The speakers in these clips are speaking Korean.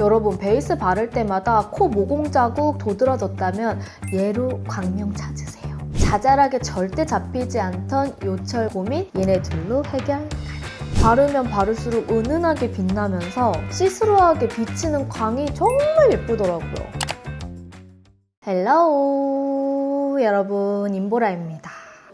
여러분 베이스 바를 때마다 코 모공 자국 도드라졌다면 얘로 광명 찾으세요. 자잘하게 절대 잡히지 않던 요철 고민 얘네 둘로 해결 가능. 바르면 바를수록 은은하게 빛나면서 시스루하게 비치는 광이 정말 예쁘더라고요. 헬로우 여러분, 임보라입니다.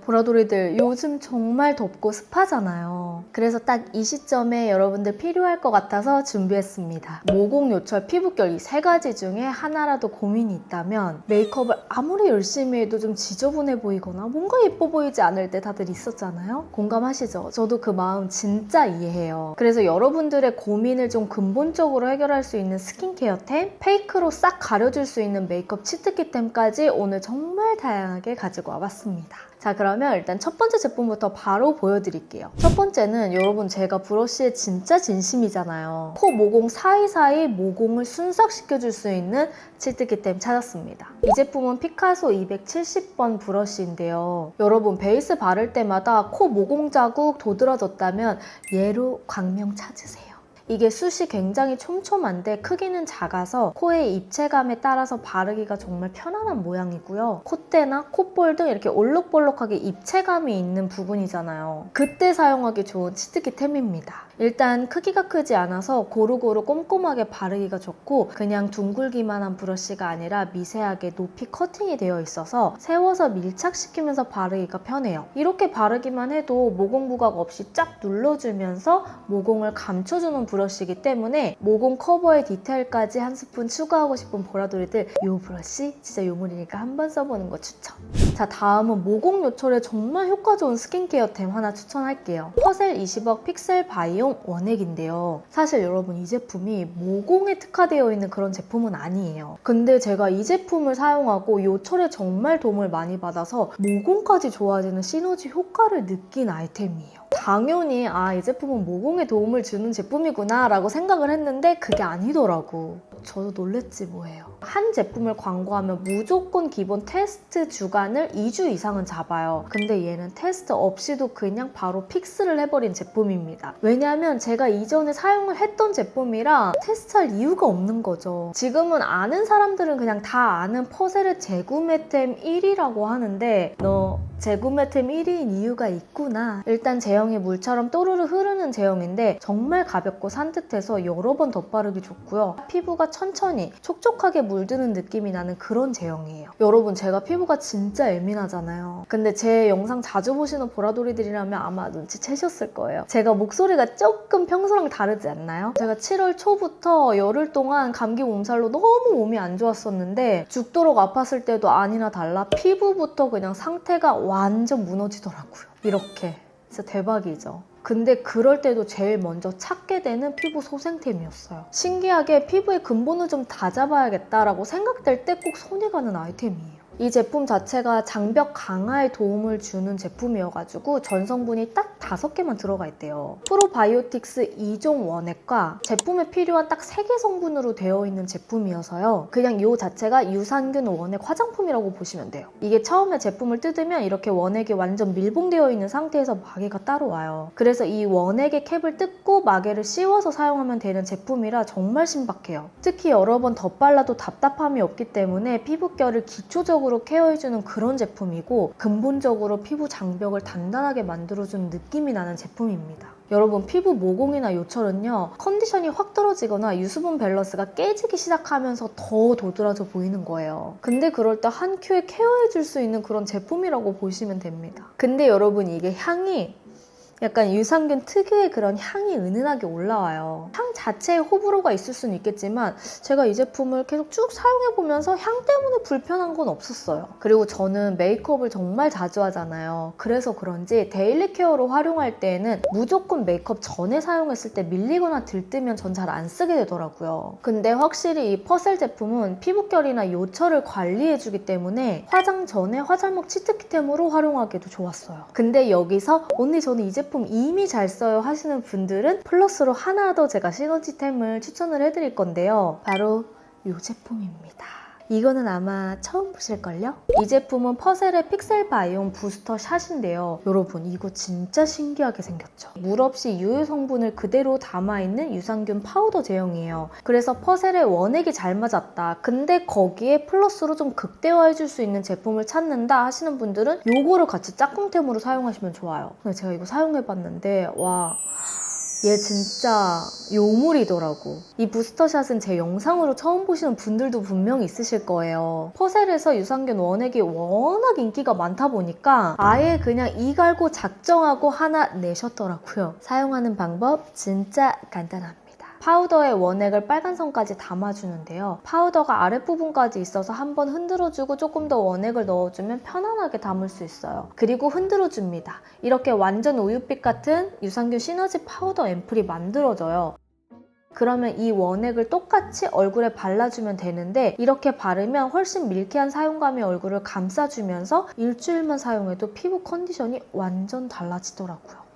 보라돌이들, 요즘 정말 덥고 습하잖아요. 그래서 딱 이 시점에 여러분들 필요할 것 같아서 준비했습니다. 모공, 요철, 피부결 이 세 가지 중에 하나라도 고민이 있다면 메이크업을 아무리 열심히 해도 좀 지저분해 보이거나 뭔가 예뻐 보이지 않을 때 다들 있었잖아요. 공감하시죠? 저도 그 마음 진짜 이해해요. 그래서 여러분들의 고민을 좀 근본적으로 해결할 수 있는 스킨케어템, 페이크로 싹 가려줄 수 있는 메이크업 치트키템까지 오늘 정말 다양하게 가지고 와봤습니다. 자, 그러면 일단 첫 번째 제품부터 바로 보여드릴게요. 첫 번째는 여러분 제가 브러쉬에 진짜 진심이잖아요. 코 모공 사이사이 모공을 순삭시켜줄 수 있는 치트키템 찾았습니다. 이 제품은 피카소 270번 브러쉬인데요. 여러분 베이스 바를 때마다 코 모공 자국 도드라졌다면 얘로 광명 찾으세요. 이게 숱이 굉장히 촘촘한데 크기는 작아서 코의 입체감에 따라서 바르기가 정말 편안한 모양이고요. 콧대나 콧볼 등 이렇게 올록볼록하게 입체감이 있는 부분이잖아요. 그때 사용하기 좋은 치트키템입니다. 일단 크기가 크지 않아서 고루고루 꼼꼼하게 바르기가 좋고 그냥 둥글기만 한 브러쉬가 아니라 미세하게 높이 커팅이 되어 있어서 세워서 밀착시키면서 바르기가 편해요. 이렇게 바르기만 해도 모공 부각 없이 쫙 눌러주면서 모공을 감춰주는 브러쉬이기 때문에 모공 커버의 디테일까지 한 스푼 추가하고 싶은 보라돌이들 이 브러쉬 진짜 요물이니까 한번 써보는 거 추천. 자, 다음은 모공 요철에 정말 효과 좋은 스킨케어템 하나 추천할게요. 퍼셀 20억 픽셀 바이옴 원액인데요. 사실 여러분 이 제품이 모공에 특화되어 있는 그런 제품은 아니에요. 근데 제가 이 제품을 사용하고 요철에 정말 도움을 많이 받아서 모공까지 좋아지는 시너지 효과를 느낀 아이템이에요. 당연히 이 제품은 모공에 도움을 주는 제품이구나 라고 생각을 했는데 그게 아니더라고. 저도 놀랬지 뭐예요. 한 제품을 광고하면 무조건 기본 테스트 주간을 2주 이상은 잡아요. 근데 얘는 테스트 없이도 그냥 바로 픽스를 해버린 제품입니다. 왜냐하면 제가 이전에 사용을 했던 제품이라 테스트할 이유가 없는 거죠. 지금은 아는 사람들은 그냥 다 아는 퍼셀의 재구매템 1위라고 하는데 너 재구매템 1위인 이유가 있구나. 일단 제형이 물처럼 또르르 흐르는 제형인데 정말 가볍고 산뜻해서 여러 번 덧바르기 좋고요. 피부가 천천히 촉촉하게 물드는 느낌이 나는 그런 제형이에요. 여러분 제가 피부가 진짜 예민하잖아요. 근데 제 영상 자주 보시는 보라돌이들이라면 아마 눈치채셨을 거예요. 제가 목소리가 조금 평소랑 다르지 않나요? 제가 7월 초부터 열흘 동안 감기 몸살로 너무 몸이 안 좋았었는데 죽도록 아팠을 때도 아니나 달라 피부부터 그냥 상태가 완전 무너지더라고요. 이렇게. 진짜 대박이죠. 근데 그럴 때도 제일 먼저 찾게 되는 피부 소생템이었어요. 신기하게 피부의 근본을 좀 다잡아야겠다라고 생각될 때 꼭 손이 가는 아이템이에요. 이 제품 자체가 장벽 강화에 도움을 주는 제품이어가지고 전성분이 딱 5개만 들어가 있대요. 프로바이오틱스 2종 원액과 제품에 필요한 딱 3개 성분으로 되어 있는 제품이어서요. 그냥 이 자체가 유산균 원액 화장품이라고 보시면 돼요. 이게 처음에 제품을 뜯으면 이렇게 원액이 완전 밀봉되어 있는 상태에서 마개가 따로 와요. 그래서 이 원액의 캡을 뜯고 마개를 씌워서 사용하면 되는 제품이라 정말 신박해요. 특히 여러 번 덧발라도 답답함이 없기 때문에 피부결을 기초적으로 케어해주는 그런 제품이고 근본적으로 피부 장벽을 단단하게 만들어주는 느낌이 나는 제품입니다. 여러분 피부 모공이나 요철은요 컨디션이 확 떨어지거나 유수분 밸런스가 깨지기 시작하면서 더 도드라져 보이는 거예요. 근데 그럴 때 한 큐에 케어해줄 수 있는 그런 제품이라고 보시면 됩니다. 근데 여러분 이게 향이 약간 유산균 특유의 그런 향이 은은하게 올라와요. 향 자체에 호불호가 있을 수는 있겠지만 제가 이 제품을 계속 쭉 사용해보면서 향 때문에 불편한 건 없었어요. 그리고 저는 메이크업을 정말 자주 하잖아요. 그래서 그런지 데일리 케어로 활용할 때에는 무조건 메이크업 전에 사용했을 때 밀리거나 들뜨면 전 잘 안 쓰게 되더라고요. 근데 확실히 이 퍼셀 제품은 피부결이나 요철을 관리해주기 때문에 화장 전에 화잘먹 치트키템으로 활용하기도 좋았어요. 근데 여기서 언니 저는 이 제품 이미 잘 써요 하시는 분들은 플러스로 하나 더 제가 시너지템을 추천을 해드릴 건데요. 바로 이 제품입니다. 이거는 아마 처음 보실걸요? 이 제품은 퍼셀의 픽셀 바이옴 부스터 샷인데요. 여러분 이거 진짜 신기하게 생겼죠? 물 없이 유효 성분을 그대로 담아있는 유산균 파우더 제형이에요. 그래서 퍼셀의 원액이 잘 맞았다. 근데 거기에 플러스로 좀 극대화해줄 수 있는 제품을 찾는다 하시는 분들은 요거를 같이 짝꿍템으로 사용하시면 좋아요. 근데 제가 이거 사용해봤는데 와... 얘 진짜 요물이더라고. 이 부스터샷은 제 영상으로 처음 보시는 분들도 분명히 있으실 거예요. 퍼셀에서 유산균 원액이 워낙 인기가 많다 보니까 아예 그냥 이 갈고 작정하고 하나 내셨더라고요. 사용하는 방법 진짜 간단합니다. 파우더에 원액을 빨간 선까지 담아주는데요. 파우더가 아랫부분까지 있어서 한번 흔들어주고 조금 더 원액을 넣어주면 편안하게 담을 수 있어요. 그리고 흔들어줍니다. 이렇게 완전 우유빛 같은 유산균 시너지 파우더 앰플이 만들어져요. 그러면 이 원액을 똑같이 얼굴에 발라주면 되는데 이렇게 바르면 훨씬 밀키한 사용감의 얼굴을 감싸주면서 일주일만 사용해도 피부 컨디션이 완전 달라지더라고요.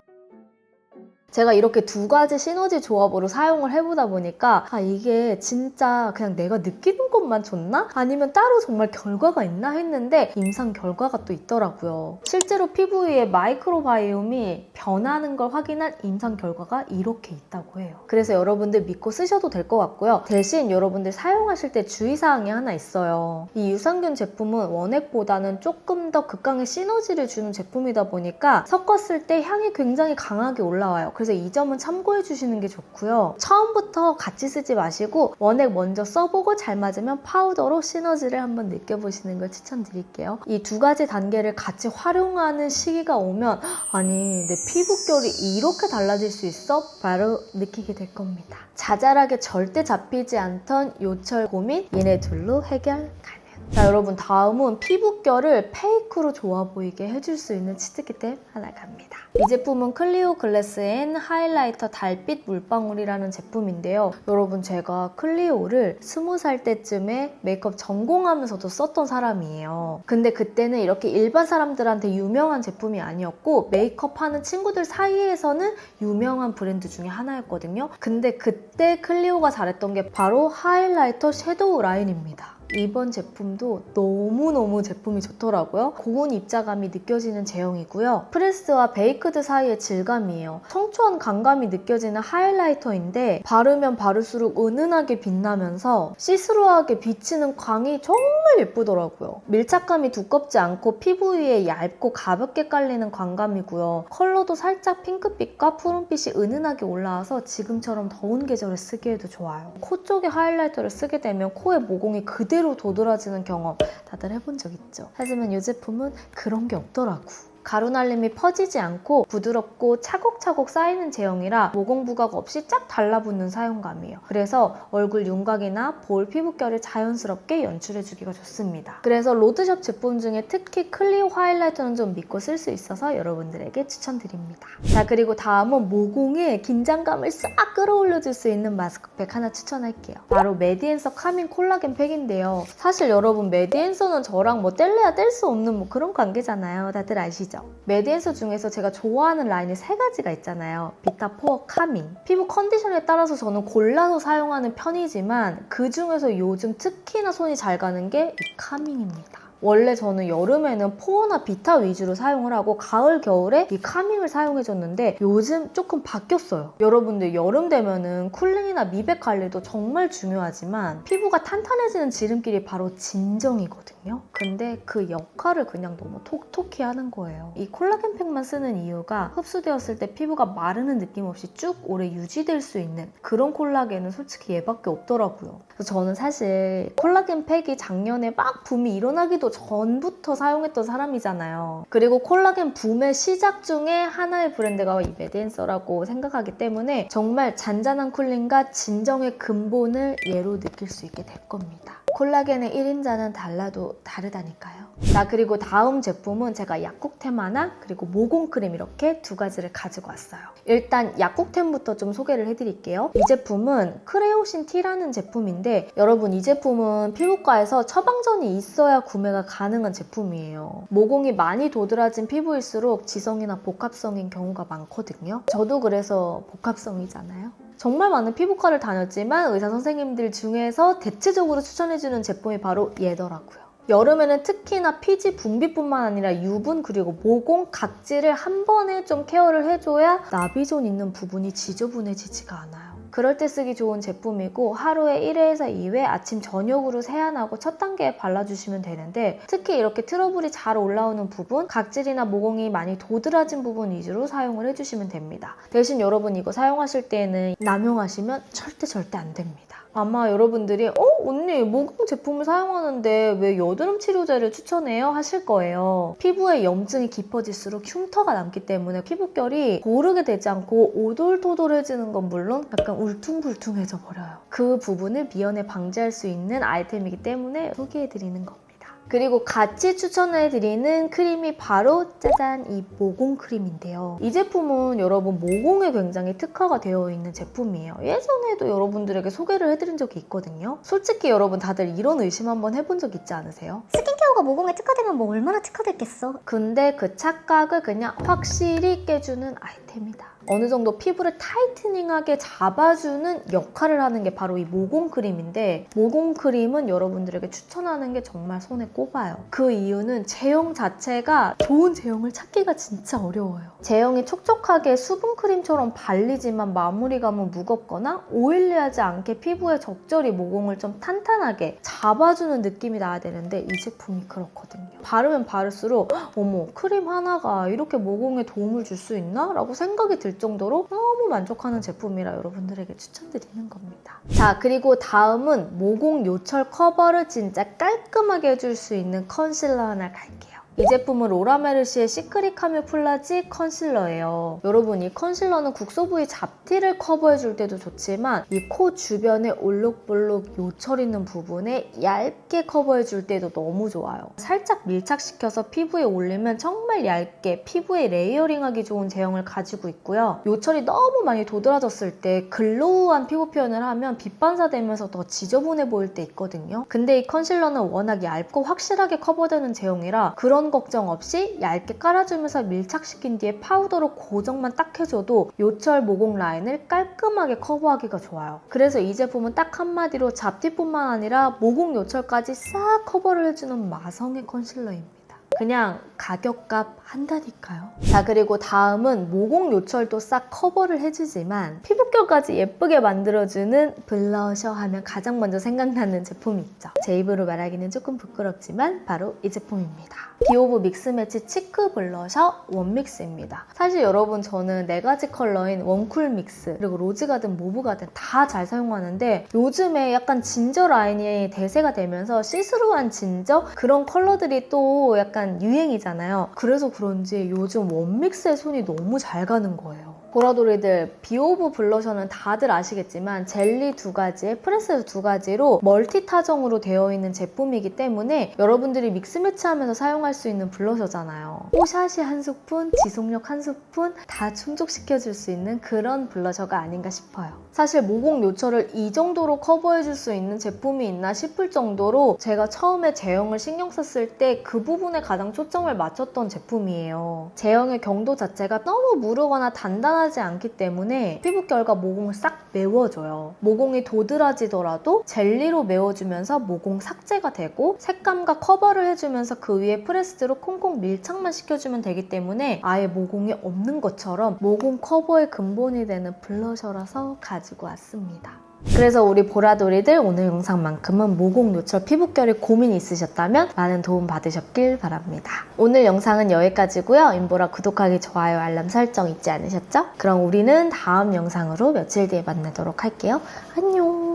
제가 이렇게 두 가지 시너지 조합으로 사용을 해보다 보니까 이게 진짜 그냥 내가 느끼는 것만 좋나? 아니면 따로 정말 결과가 있나 했는데 임상 결과가 또 있더라고요. 실제로 피부 위에 마이크로바이옴이 변하는 걸 확인한 임상 결과가 이렇게 있다고 해요. 그래서 여러분들 믿고 쓰셔도 될 것 같고요. 대신 여러분들 사용하실 때 주의사항이 하나 있어요. 이 유산균 제품은 원액보다는 조금 더 극강의 시너지를 주는 제품이다 보니까 섞었을 때 향이 굉장히 강하게 올라와요. 그래서 이 점은 참고해 주시는 게 좋고요. 처음부터 같이 쓰지 마시고 원액 먼저 써보고 잘 맞으면 파우더로 시너지를 한번 느껴보시는 걸 추천드릴게요. 이 두 가지 단계를 같이 활용하는 시기가 오면 아니 내 피부결이 이렇게 달라질 수 있어? 바로 느끼게 될 겁니다. 자잘하게 절대 잡히지 않던 요철 고민 얘네 둘로 해결 가능. 자 여러분 다음은 피부결을 페이크로 좋아 보이게 해줄 수 있는 치트키템 하나 갑니다. 이 제품은 클리오 글래스 앤 하이라이터 달빛 물방울이라는 제품인데요. 여러분 제가 클리오를 20살 때쯤에 메이크업 전공하면서도 썼던 사람이에요. 근데 그때는 이렇게 일반 사람들한테 유명한 제품이 아니었고 메이크업 하는 친구들 사이에서는 유명한 브랜드 중에 하나였거든요. 근데 그때 클리오가 잘했던 게 바로 하이라이터 섀도우 라인입니다. 이번 제품도 너무너무 제품이 좋더라고요. 고운 입자감이 느껴지는 제형이고요. 프레스와 베이크드 사이의 질감이에요. 청초한 감감이 느껴지는 하이라이터인데 바르면 바를수록 은은하게 빛나면서 시스루하게 비치는 광이 정말 예쁘더라고요. 밀착감이 두껍지 않고 피부 위에 얇고 가볍게 깔리는 광감이고요. 컬러도 살짝 핑크빛과 푸른빛이 은은하게 올라와서 지금처럼 더운 계절에 쓰기에도 좋아요. 코 쪽에 하이라이터를 쓰게 되면 코의 모공이 그대로 도드라지는 경험 다들 해본 적 있죠? 하지만 이 제품은 그런 게 없더라고. 가루날림이 퍼지지 않고 부드럽고 차곡차곡 쌓이는 제형이라 모공 부각 없이 쫙 달라붙는 사용감이에요. 그래서 얼굴 윤곽이나 볼 피부결을 자연스럽게 연출해주기가 좋습니다. 그래서 로드샵 제품 중에 특히 클리오 하이라이터는 좀 믿고 쓸 수 있어서 여러분들에게 추천드립니다. 자 그리고 다음은 모공에 긴장감을 싹 끌어올려줄 수 있는 마스크팩 하나 추천할게요. 바로 메디앤서 카밍 콜라겐 팩인데요. 사실 여러분 메디앤서는 저랑 뭐 뗄래야 뗄 수 없는 뭐 그런 관계잖아요. 다들 아시죠? 메디앤서 중에서 제가 좋아하는 라인이 3가지가 있잖아요. 비타포어, 카밍. 피부 컨디션에 따라서 저는 골라서 사용하는 편이지만 그 중에서 요즘 특히나 손이 잘 가는 게 이 카밍입니다. 원래 저는 여름에는 포어나 비타 위주로 사용을 하고 가을, 겨울에 이 카밍을 사용해줬는데 요즘 조금 바뀌었어요. 여러분들 여름 되면은 쿨링이나 미백 관리도 정말 중요하지만 피부가 탄탄해지는 지름길이 바로 진정이거든요. 근데 그 역할을 그냥 너무 톡톡히 하는 거예요. 이 콜라겐 팩만 쓰는 이유가 흡수되었을 때 피부가 마르는 느낌 없이 쭉 오래 유지될 수 있는 그런 콜라겐은 솔직히 얘밖에 없더라고요. 그래서 저는 사실 콜라겐 팩이 작년에 막 붐이 일어나기도 전부터 사용했던 사람이잖아요. 그리고 콜라겐 붐의 시작 중에 하나의 브랜드가 이 메디앤서라고 생각하기 때문에 정말 잔잔한 쿨링과 진정의 근본을 얘로 느낄 수 있게 될 겁니다. 콜라겐의 1인자는 달라도 다르다니까요. 자 그리고 다음 제품은 제가 약국템 하나 그리고 모공크림 이렇게 2가지를 가지고 왔어요. 일단 약국템부터 좀 소개를 해드릴게요. 이 제품은 크레오신 T라는 제품인데 여러분 이 제품은 피부과에서 처방전이 있어야 구매가 가능한 제품이에요. 모공이 많이 도드라진 피부일수록 지성이나 복합성인 경우가 많거든요. 저도 그래서 복합성이잖아요. 정말 많은 피부과를 다녔지만 의사 선생님들 중에서 대체적으로 추천해주는 제품이 바로 얘더라고요. 여름에는 특히나 피지 분비뿐만 아니라 유분 그리고 모공, 각질을 한 번에 좀 케어를 해줘야 나비존 있는 부분이 지저분해지지가 않아요. 그럴 때 쓰기 좋은 제품이고 하루에 1회에서 2회 아침 저녁으로 세안하고 첫 단계에 발라주시면 되는데 특히 이렇게 트러블이 잘 올라오는 부분, 각질이나 모공이 많이 도드라진 부분 위주로 사용을 해주시면 됩니다. 대신 여러분 이거 사용하실 때는 남용하시면 절대 안 됩니다. 아마 여러분들이 언니 모공 제품을 사용하는데 왜 여드름 치료제를 추천해요? 하실 거예요. 피부에 염증이 깊어질수록 흉터가 남기 때문에 피부결이 고르게 되지 않고 오돌토돌해지는 건 물론 약간 울퉁불퉁해져 버려요. 그 부분을 미연에 방지할 수 있는 아이템이기 때문에 소개해드리는 겁니다. 그리고 같이 추천해드리는 크림이 바로 짜잔 이 모공 크림인데요. 이 제품은 여러분 모공에 굉장히 특화가 되어 있는 제품이에요. 예전에도 여러분들에게 소개를 해드린 적이 있거든요. 솔직히 여러분 다들 이런 의심 한번 해본 적 있지 않으세요? 스킨케어가 모공에 특화되면 뭐 얼마나 특화됐겠어? 근데 그 착각을 그냥 확실히 깨주는 아이템이다. 어느 정도 피부를 타이트닝하게 잡아주는 역할을 하는 게 바로 이 모공 크림인데 모공 크림은 여러분들에게 추천하는 게 정말 손에 꼽아요. 그 이유는 제형 자체가 좋은 제형을 찾기가 진짜 어려워요. 제형이 촉촉하게 수분 크림처럼 발리지만 마무리감은 무겁거나 오일리하지 않게 피부에 적절히 모공을 좀 탄탄하게 잡아주는 느낌이 나야 되는데 이 제품이 그렇거든요. 바르면 바를수록 어머 크림 하나가 이렇게 모공에 도움을 줄 수 있나? 라고 생각이 들 정도로 너무 만족하는 제품이라 여러분들에게 추천드리는 겁니다. 자, 그리고 다음은 모공 요철 커버를 진짜 깔끔하게 해줄 수 있는 컨실러 하나 갈게요. 이 제품은 로라메르시의 시크릿 카뮤플라지 컨실러예요. 여러분 이 컨실러는 국소 부위 잡티를 커버해줄 때도 좋지만 이 코 주변에 올록볼록 요철 있는 부분에 얇게 커버해줄 때도 너무 좋아요. 살짝 밀착시켜서 피부에 올리면 정말 얇게 피부에 레이어링하기 좋은 제형을 가지고 있고요. 요철이 너무 많이 도드라졌을 때 글로우한 피부 표현을 하면 빛 반사되면서 더 지저분해 보일 때 있거든요. 근데 이 컨실러는 워낙 얇고 확실하게 커버되는 제형이라 그런 걱정 없이 얇게 깔아주면서 밀착시킨 뒤에 파우더로 고정만 딱 해줘도 요철 모공 라인을 깔끔하게 커버하기가 좋아요. 그래서 이 제품은 딱 한마디로 잡티뿐만 아니라 모공 요철까지 싹 커버를 해주는 마성의 컨실러입니다. 그냥 가격값 한다니까요. 자, 그리고 다음은 모공 요철도 싹 커버를 해주지만 피부결까지 예쁘게 만들어주는 블러셔 하면 가장 먼저 생각나는 제품이 있죠. 제 입으로 말하기는 조금 부끄럽지만 바로 이 제품입니다. 비오브 믹스매치 치크 블러셔 원믹스입니다. 사실 여러분 저는 4가지 컬러인 웜쿨 믹스 그리고 로즈가든 모브가든 다 잘 사용하는데 요즘에 약간 진저 라인이 대세가 되면서 시스루한 진저 그런 컬러들이 또 약간 유행이잖아요. 그래서 그런지 요즘 원믹스에 손이 너무 잘 가는 거예요. 보라돌이들 비오브 블러셔는 다들 아시겠지만 젤리 2가지에 프레스 2가지로 멀티 타정으로 되어 있는 제품이기 때문에 여러분들이 믹스매치하면서 사용할 수 있는 블러셔잖아요. 뽀샤시 한 스푼, 지속력 한 스푼 다 충족시켜줄 수 있는 그런 블러셔가 아닌가 싶어요. 사실 모공 요철을 이 정도로 커버해줄 수 있는 제품이 있나 싶을 정도로 제가 처음에 제형을 신경 썼을 때 그 부분에 가장 초점을 맞췄던 제품이에요. 제형의 경도 자체가 너무 무르거나 단단하지 않기 때문에 피부결과 모공을 싹 메워줘요. 모공이 도드라지더라도 젤리로 메워주면서 모공 삭제가 되고 색감과 커버를 해주면서 그 위에 프레스로 콩콩 밀착만 시켜주면 되기 때문에 아예 모공이 없는 것처럼 모공 커버의 근본이 되는 블러셔라서 가지고 왔습니다. 그래서 우리 보라돌이들 오늘 영상만큼은 모공 요철 피부결에 고민이 있으셨다면 많은 도움 받으셨길 바랍니다. 오늘 영상은 여기까지고요. 인보라 구독하기, 좋아요, 알람 설정 잊지 않으셨죠? 그럼 우리는 다음 영상으로 며칠 뒤에 만나도록 할게요. 안녕!